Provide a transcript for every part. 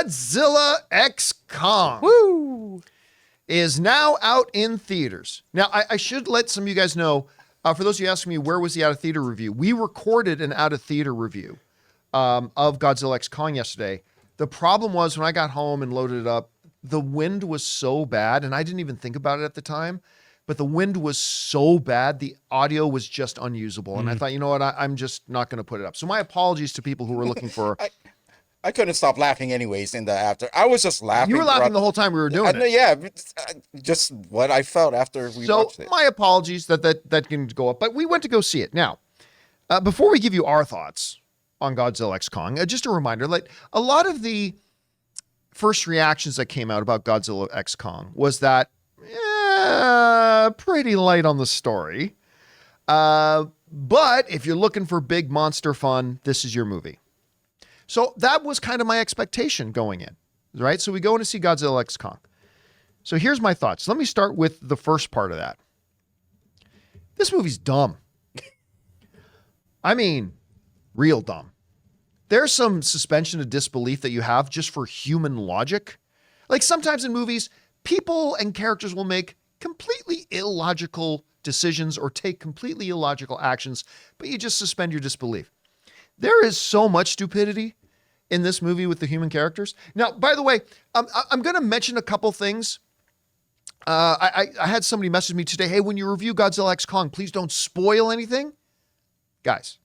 Godzilla X Kong Woo! is now out in theaters. Now, I should let some of you guys know, for those of you asking me, where was the out-of-theater review? We recorded an out-of-theater review of Godzilla X Kong yesterday. The problem was when I got home and loaded it up, the wind was so bad, and I didn't even think about it at the time, but the wind was so bad, the audio was just unusable. And I thought, you know what, I'm just not going to put it up. So my apologies to people who were looking for... I couldn't stop laughing anyways in the after. I was just laughing. You were laughing the whole time we were doing it. Yeah, just what I felt after we watched it. So my apologies that can go up, but we went to go see it. Now, before we give you our thoughts on Godzilla X Kong, just a reminder, like a lot of the first reactions that came out about Godzilla X Kong was that pretty light on the story. But if you're looking for big monster fun, this is your movie. So that was kind of my expectation going in, right? So we go in to see Godzilla X Kong. So here's my thoughts. Let me start with the first part of that. This movie's dumb. I mean, real dumb. There's some suspension of disbelief that you have just for human logic. Like sometimes in movies, people and characters will make completely illogical decisions or take completely illogical actions, but you just suspend your disbelief. There is so much stupidity in this movie with the human characters. Now, by the way, I'm going to mention a couple things. I had somebody message me today, hey, when you review Godzilla X Kong, please don't spoil anything. Guys,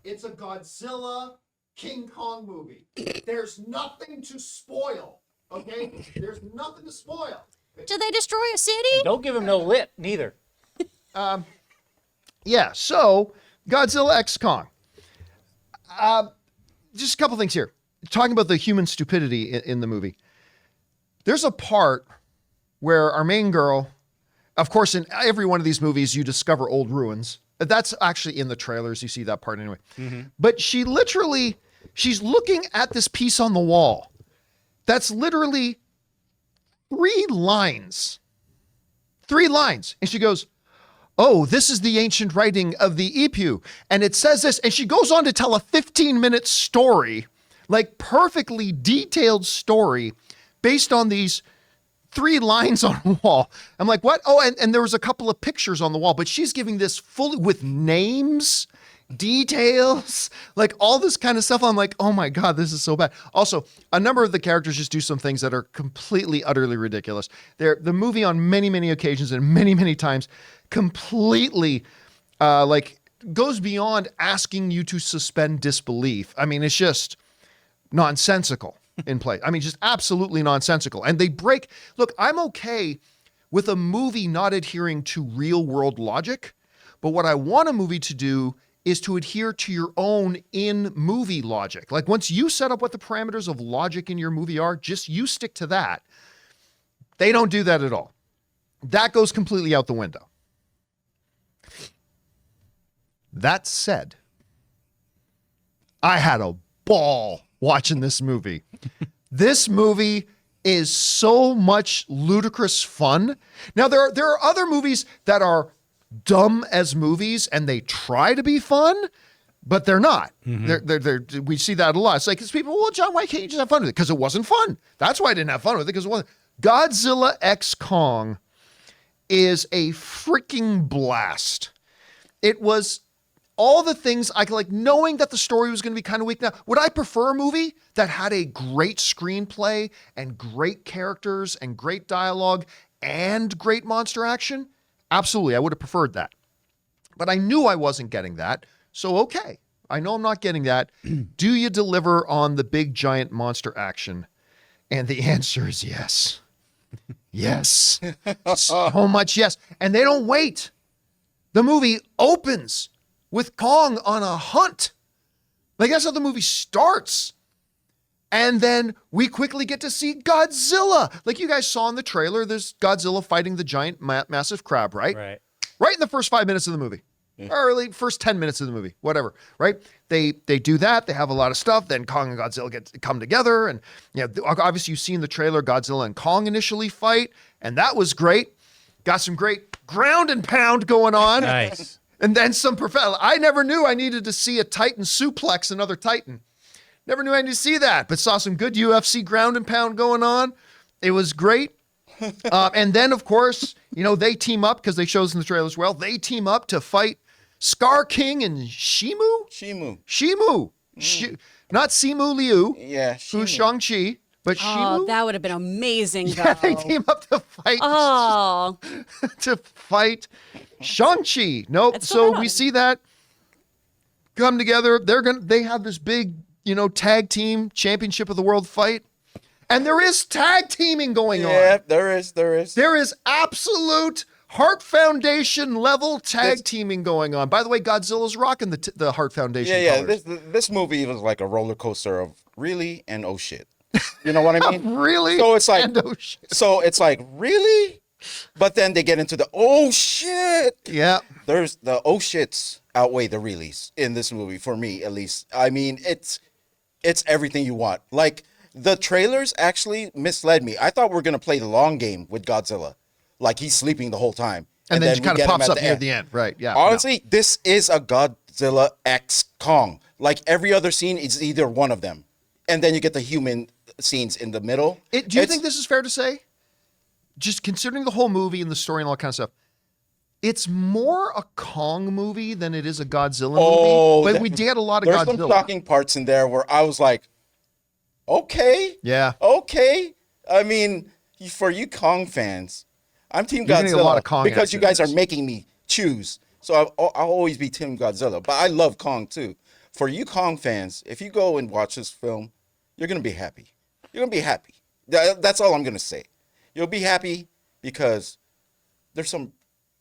it's a Godzilla King Kong movie. There's nothing to spoil, okay? There's nothing to spoil. Did they destroy a city? And don't give him no lip, neither. Yeah, so Godzilla X Kong. Just a couple things here. Talking about the human stupidity in the movie. There's a part where our main girl, of course, in every one of these movies, you discover old ruins. That's actually in the trailers. You see that part anyway. Mm-hmm. But she's looking at this piece on the wall. That's literally 3 lines. 3 lines. And she goes, oh, this is the ancient writing of the Ipu. And it says this. And she goes on to tell a 15-minute story, like perfectly detailed story based on these 3 lines on a wall. I'm like, what? Oh, and there was a couple of pictures on the wall, but she's giving this fully with names, details, like all this kind of stuff. I'm like, oh my God, this is so bad. Also, a number of the characters just do some things that are completely, utterly ridiculous. The movie on many, many occasions and many, many times completely goes beyond asking you to suspend disbelief. I mean, it's just nonsensical in play. I mean, just absolutely nonsensical. And look, I'm okay with a movie not adhering to real world logic, but what I want a movie to do is to adhere to your own in-movie logic. Like once you set up what the parameters of logic in your movie are, just you stick to that. They don't do that at all. That goes completely out the window. That said, I had a ball watching this movie. This movie is so much ludicrous fun. Now, there are other movies that are dumb as movies and they try to be fun, but they're not. Mm-hmm. We see that a lot. It's like, it's people, well, John, why can't you just have fun with it? Because it wasn't fun. That's why I didn't have fun with it, because it wasn't. Godzilla X Kong is a freaking blast. It was all the things I could, like, knowing that the story was going to be kind of weak. Now, would I prefer a movie that had a great screenplay and great characters and great dialogue and great monster action? Absolutely, I would have preferred that. But I knew I wasn't getting that. So, okay, I know I'm not getting that. Do you deliver on the big, giant monster action? And the answer is yes. Yes. So much yes. And they don't wait. The movie opens with Kong on a hunt. Like, that's how the movie starts. And then we quickly get to see Godzilla. Like you guys saw in the trailer, there's Godzilla fighting the giant massive crab, right? Right in the first 5 minutes of the movie. Yeah. Or early first 10 minutes of the movie, whatever, right? They do that. They have a lot of stuff. Then Kong and Godzilla come together. And obviously you've seen the trailer, Godzilla and Kong initially fight. And that was great. Got some great ground and pound going on. Nice. And then some professional. I never knew I needed to see a Titan suplex another Titan. Never knew I needed to see that, but saw some good UFC ground and pound going on. It was great. And then, of course, they team up because they showed us in the trailer as well. They team up to fight Scar King and Shimu. Not Simu Liu. Yeah. Who's Shang-Chi, but Shimu. Oh, that would have been amazing, though. Yeah, they team up to fight. Oh. To fight Shang-Chi. Nope. So we see that come together. They have this big, tag team championship of the world fight. And there is tag teaming going on. Yeah, there is. There is absolute Heart Foundation level tag teaming going on. By the way, Godzilla's rocking the Heart Foundation colors. This movie was like a roller coaster of really and oh shit. You know what I mean? Really? So it's like, and oh shit. So it's like, really? But then they get into the oh shit. Yeah. There's the oh shits outweigh the reallys in this movie, for me at least. I mean, it's everything you want. Like, the trailers actually misled me. I thought we were going to play the long game with Godzilla. Like, he's sleeping the whole time. And then he kind of pops up near end. the end. Right, yeah. Honestly, this is a Godzilla X Kong. Like, every other scene is either one of them. And then you get the human scenes in the middle. Do you think this is fair to say? Just considering the whole movie and the story and all that kind of stuff, it's more a Kong movie than it is a Godzilla movie. But we did a lot of Godzilla. There's some shocking parts in there where I was like, okay. Yeah. Okay. I mean, for you Kong fans, I'm Team You're getting Godzilla a lot of Kong because you guys are accidents. making me choose. So I'll always be Team Godzilla. But I love Kong too. For you Kong fans, if you go and watch this film, you're going to be happy. You're going to be happy. That's all I'm going to say. You'll be happy because there's some...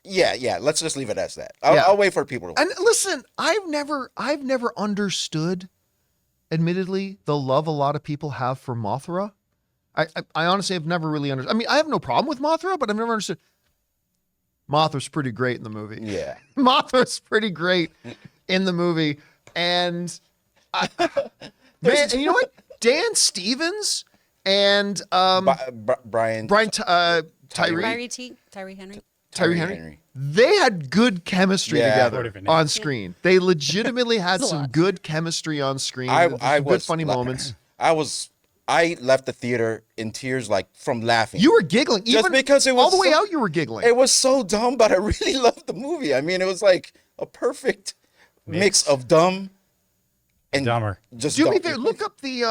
Yeah, let's just leave it as that. I'll wait for people to... And listen, I've never understood, admittedly, the love a lot of people have for Mothra. I honestly have never really understood. I mean, I have no problem with Mothra, but I've never understood. Mothra's pretty great in the movie. Yeah. Mothra's pretty great in the movie. And, man, and you know what? Dan Stevens and Brian Tyree Henry. They had good chemistry together on screen. They legitimately had some good chemistry on screen. Good funny moments. I left the theater in tears, like, from laughing. You were giggling. Just because it was all the way out, you were giggling. It was so dumb, but I really loved the movie. I mean, it was like a perfect mix of dumb and dumber. Just do me a dumb. favor, look up the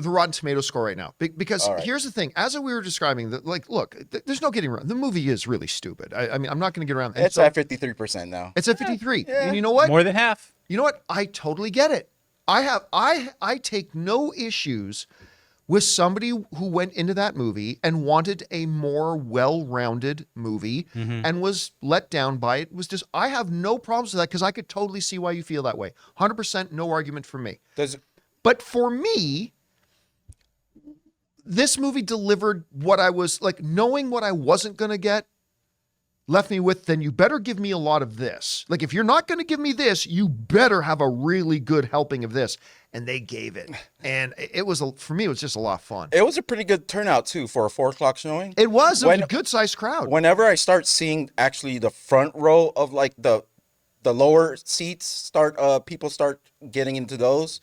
Rotten Tomato score right now, because here's the thing: as we were describing, look, there's no getting around. The movie is really stupid. I mean, I'm not going to get around. It's at 53% now. It's at 53, and you know what? More than half. You know what? I totally get it. I take no issues with somebody who went into that movie and wanted a more well-rounded movie and was let down by it. I have no problems with that because I could totally see why you feel that way. 100%, no argument for me. But for me, this movie delivered what I was like, knowing what I wasn't going to get, left me with, then you better give me a lot of this. Like, if you're not going to give me this, you better have a really good helping of this. And they gave it. And for me, it was just a lot of fun. It was a pretty good turnout, too, for a 4:00 showing. It was a good-sized crowd. Whenever I start seeing actually the front row of, like, the lower seats, people start getting into those,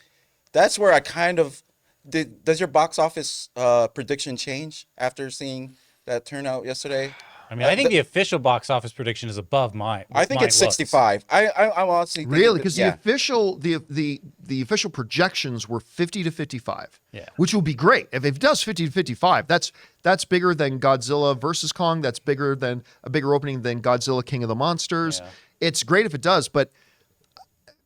that's where I kind of... Does your box office prediction change after seeing that turnout yesterday? I mean, I think the official box office prediction is above mine. I think it's 65. I honestly think really, because the official projections were 50 to 55. Yeah, which will be great if it does 50 to 55. That's bigger than Godzilla versus Kong. That's a bigger opening than Godzilla King of the Monsters. Yeah. It's great if it does, but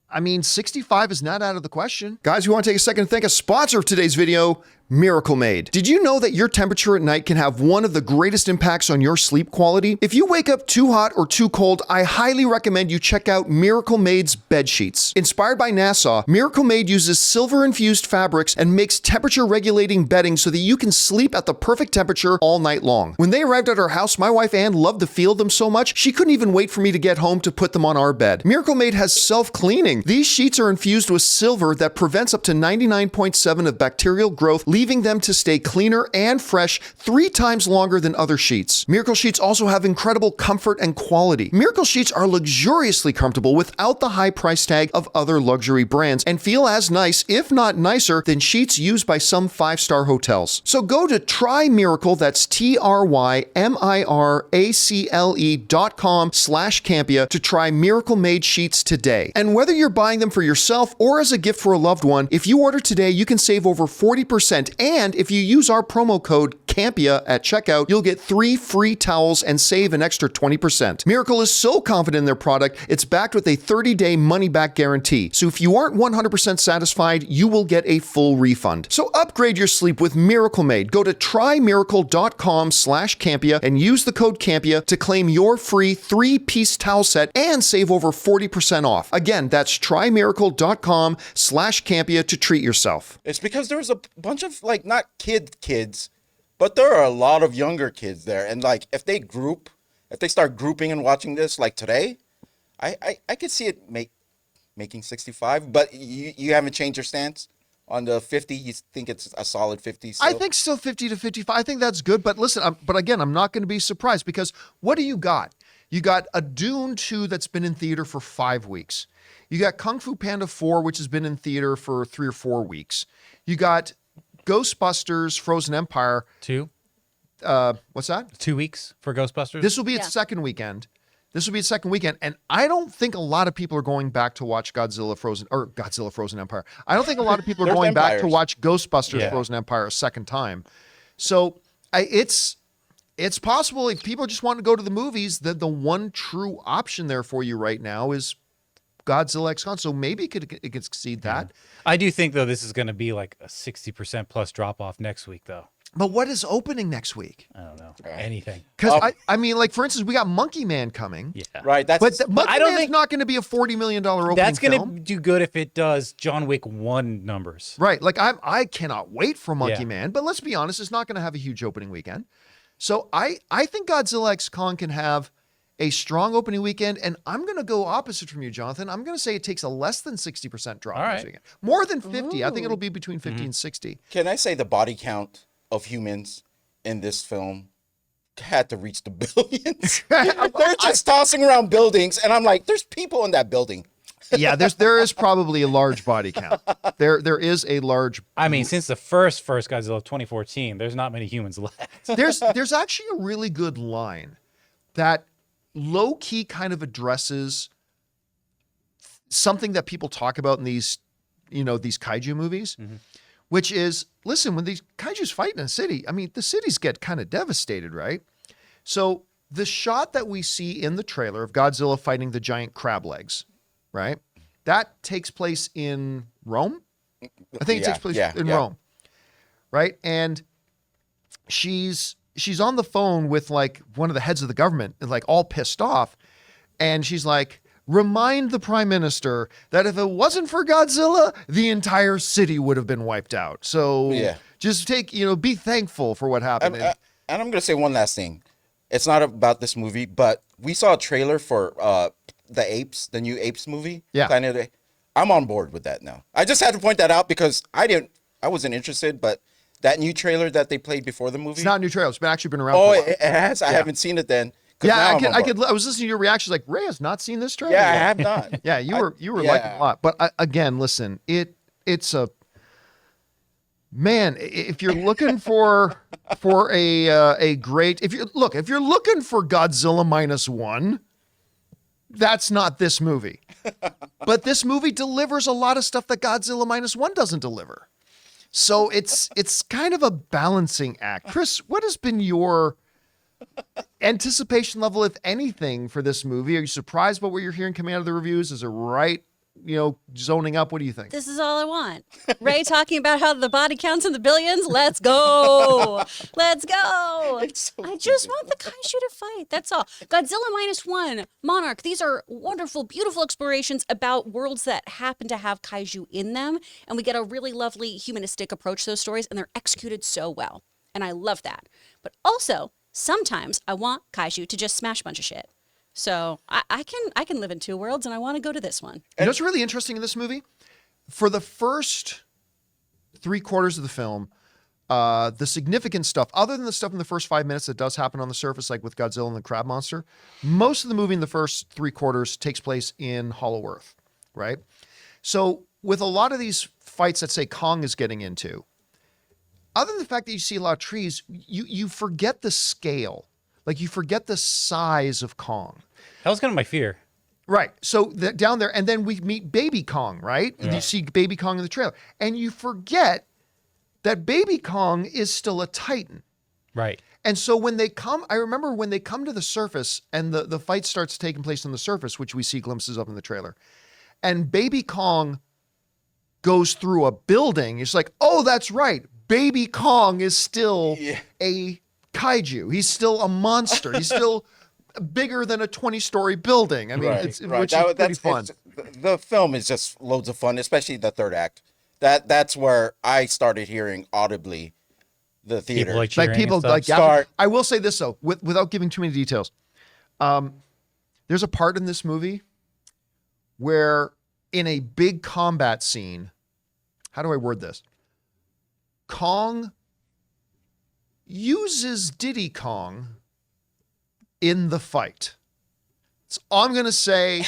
I mean, 65 is not out of the question. Guys, we want to take a second to thank a sponsor of today's video, Miracle Made. Did you know that your temperature at night can have one of the greatest impacts on your sleep quality? If you wake up too hot or too cold, I highly recommend you check out Miracle Made's bed sheets. Inspired by NASA, Miracle Made uses silver-infused fabrics and makes temperature-regulating bedding so that you can sleep at the perfect temperature all night long. When they arrived at our house, my wife Ann loved the feel of them so much, she couldn't even wait for me to get home to put them on our bed. Miracle Made has self-cleaning. These sheets are infused with silver that prevents up to 99.7% of bacterial growth, leaving them to stay cleaner and fresh 3 times longer than other sheets. Miracle Sheets also have incredible comfort and quality. Miracle Sheets are luxuriously comfortable without the high price tag of other luxury brands and feel as nice, if not nicer, than sheets used by some 5-star hotels. So go to TryMiracle, that's TryMiracle.com/Campea to try Miracle Made sheets today. And whether you're buying them for yourself or as a gift for a loved one, if you order today, you can save over 40%. And if you use our promo code Campea at checkout, you'll get 3 free towels and save an extra 20%. Miracle is so confident in their product, it's backed with a 30-day money-back guarantee. So if you aren't 100% satisfied, you will get a full refund. So upgrade your sleep with Miracle Made. Go to TryMiracle.com/Campea and use the code Campea to claim your free 3-piece towel set and save over 40% off. Again, that's TryMiracle.com/Campea to treat yourself. It's because there's a bunch of like not kids, but there are a lot of younger kids there, and like if they start grouping and watching this like today, I could see it making 65. But you haven't changed your stance on the 50. You think it's a solid 50? Still? I think still 50 to 55. I think that's good. But listen, but again, I'm not going to be surprised because what do you got? You got a Dune 2 that's been in theater for 5 weeks. You got Kung Fu Panda 4, which has been in theater for 3 or 4 weeks. You got Ghostbusters Frozen Empire. 2. What's that? 2 weeks for Ghostbusters. This will be its second weekend. And I don't think a lot of people are going back to watch Godzilla Frozen Empire. I don't think a lot of people are going back to watch Ghostbusters Frozen Empire a second time. So it's possible if people just want to go to the movies, that the one true option there for you right now is Godzilla X Kong. So maybe it could exceed that. I do think though this is going to be like a 60% plus drop off next week though. But what is opening next week? I don't know. Anything. Because I mean, like for instance, we got Monkey Man coming. Yeah. Right. That's But Monkey I don't Man's think- not going to be a $40 million opening That's going film. to do good if it does John Wick 1 numbers. Right. Like I cannot wait for Monkey Yeah. Man, but let's be honest, it's not going to have a huge opening weekend. So I think Godzilla X Kong can have a strong opening weekend, and I'm going to go opposite from you, Jonathan. I'm going to say it takes a less than 60% drop All this right. weekend. More than 50. I think it'll be between 50 and 60. Can I say the body count of humans in this film had to reach the billions? They're just tossing around buildings, and I'm like, there's people in that building. Yeah, there is probably a large body count. There is a large. I mean, since the first Godzilla 2014, there's not many humans left. There's actually a really good line that low key kind of addresses something that people talk about in these kaiju movies, which is, listen, when these kaiju's fight in a city, I mean, the cities get kind of devastated, right? So the shot that we see in the trailer of Godzilla fighting the giant crab legs, right? That takes place in Rome. I think it takes place in Rome, right? And she's on the phone with like one of the heads of the government, and like all pissed off, and she's like, remind the prime minister that if it wasn't for Godzilla, the entire city would have been wiped out. So just be thankful for what happened. And I'm going to say one last thing. It's not about this movie, but we saw a trailer for the new Apes movie. Yeah. Planet of the Apes. I'm on board with that now. I just had to point that out because I wasn't interested, but that new trailer that they played before the movie. It's not a new trailer. It's actually been around. Oh, for a while. it has? I haven't seen it then. Yeah, I was listening to your reactions like, Ray has not seen this trailer. Yeah, I yet. have not. Yeah, you were liking it a lot. But again, listen, it's a man. If you're looking for a great, if you're looking for Godzilla -1, that's not this movie. But this movie delivers a lot of stuff that Godzilla -1 doesn't deliver. So it's kind of a balancing act. Chris, what has been your anticipation level, if anything, for this movie? Are you surprised by what you're hearing coming out of the reviews? Is it right, zoning up? What do you think? This is all I want. Ray talking about how the body counts in the billions. Let's go. Let's go. I just want the kaiju to fight. That's all. Godzilla -1, Monarch. These are wonderful, beautiful explorations about worlds that happen to have kaiju in them. And we get a really lovely humanistic approach to those stories, and they're executed so well. And I love that. But also, sometimes I want kaiju to just smash a bunch of shit. So I can live in 2 worlds, and I want to go to this one. You know what's really interesting in this movie? For the first 3/4 of the film, The significant stuff, other than the stuff in the first 5 minutes that does happen on the surface, like with Godzilla and the crab monster, most of the movie in the first 3/4 takes place in Hollow Earth, right? So with a lot of these fights that say Kong is getting into, other than the fact that you see a lot of trees, you forget the scale. Like you forget the size of Kong. That was kind of my fear. Right. So down there, and then we meet Baby Kong, right? And you see Baby Kong in the trailer. And you forget that Baby Kong is still a Titan. Right. And so when they come, I remember when they come to the surface and the fight starts taking place on the surface, which we see glimpses of in the trailer, and Baby Kong goes through a building, it's like, oh, that's right. Baby Kong is still a kaiju. He's still a monster. He's still bigger than a 20-story building. I mean, which is pretty fun. The film is just loads of fun, especially the third act. That's where I started hearing audibly the theater. People like cheering and stuff. I will say this though, without giving too many details. There's a part in this movie where in a big combat scene, how do I word this? Kong uses Diddy Kong in the fight. So I'm going to say,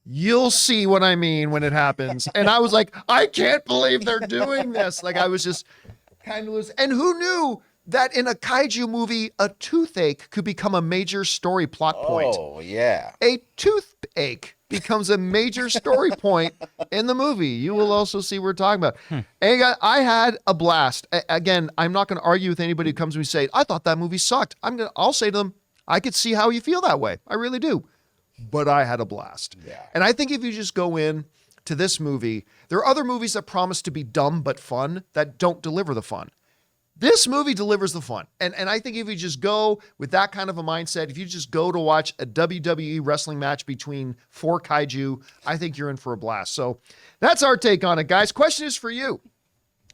you'll see what I mean when it happens. And I was like, I can't believe they're doing this. Like I was just kind of loose. And who knew that in a kaiju movie, a toothache could become a major story plot point? Oh, yeah. A toothache becomes a major story point in the movie. You will also see what we're talking about. And guys, I had a blast. Again, I'm not going to argue with anybody who comes to me and say, I thought that movie sucked. I'll say to them, I could see how you feel that way. I really do. But I had a blast. Yeah. And I think if you just go in to this movie, there are other movies that promise to be dumb but fun that don't deliver the fun. This movie delivers the fun. And I think if you just go with that kind of a mindset, if you just go to watch a WWE wrestling match between 4 kaiju, I think you're in for a blast. So that's our take on it, guys. Question is for you.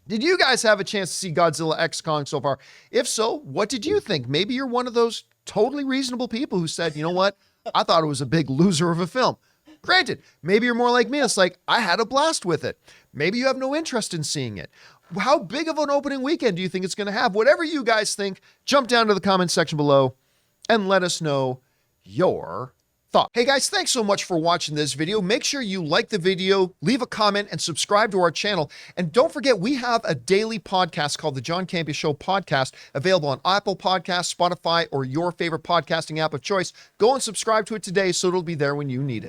Did you guys have a chance to see Godzilla X Kong so far? If so, what did you think? Maybe you're one of those totally reasonable people who said, you know what? I thought it was a big loser of a film. Granted, maybe you're more like me. It's like, I had a blast with it. Maybe you have no interest in seeing it. How big of an opening weekend do you think it's going to have? Whatever you guys think, jump down to the comment section below and let us know your thoughts. Hey guys, thanks so much for watching this video. Make sure you like the video, leave a comment, and subscribe to our channel. And don't forget, we have a daily podcast called the John Campea Show podcast, available on Apple Podcasts, Spotify, or your favorite podcasting app of choice. Go and subscribe to it today so it'll be there when you need it.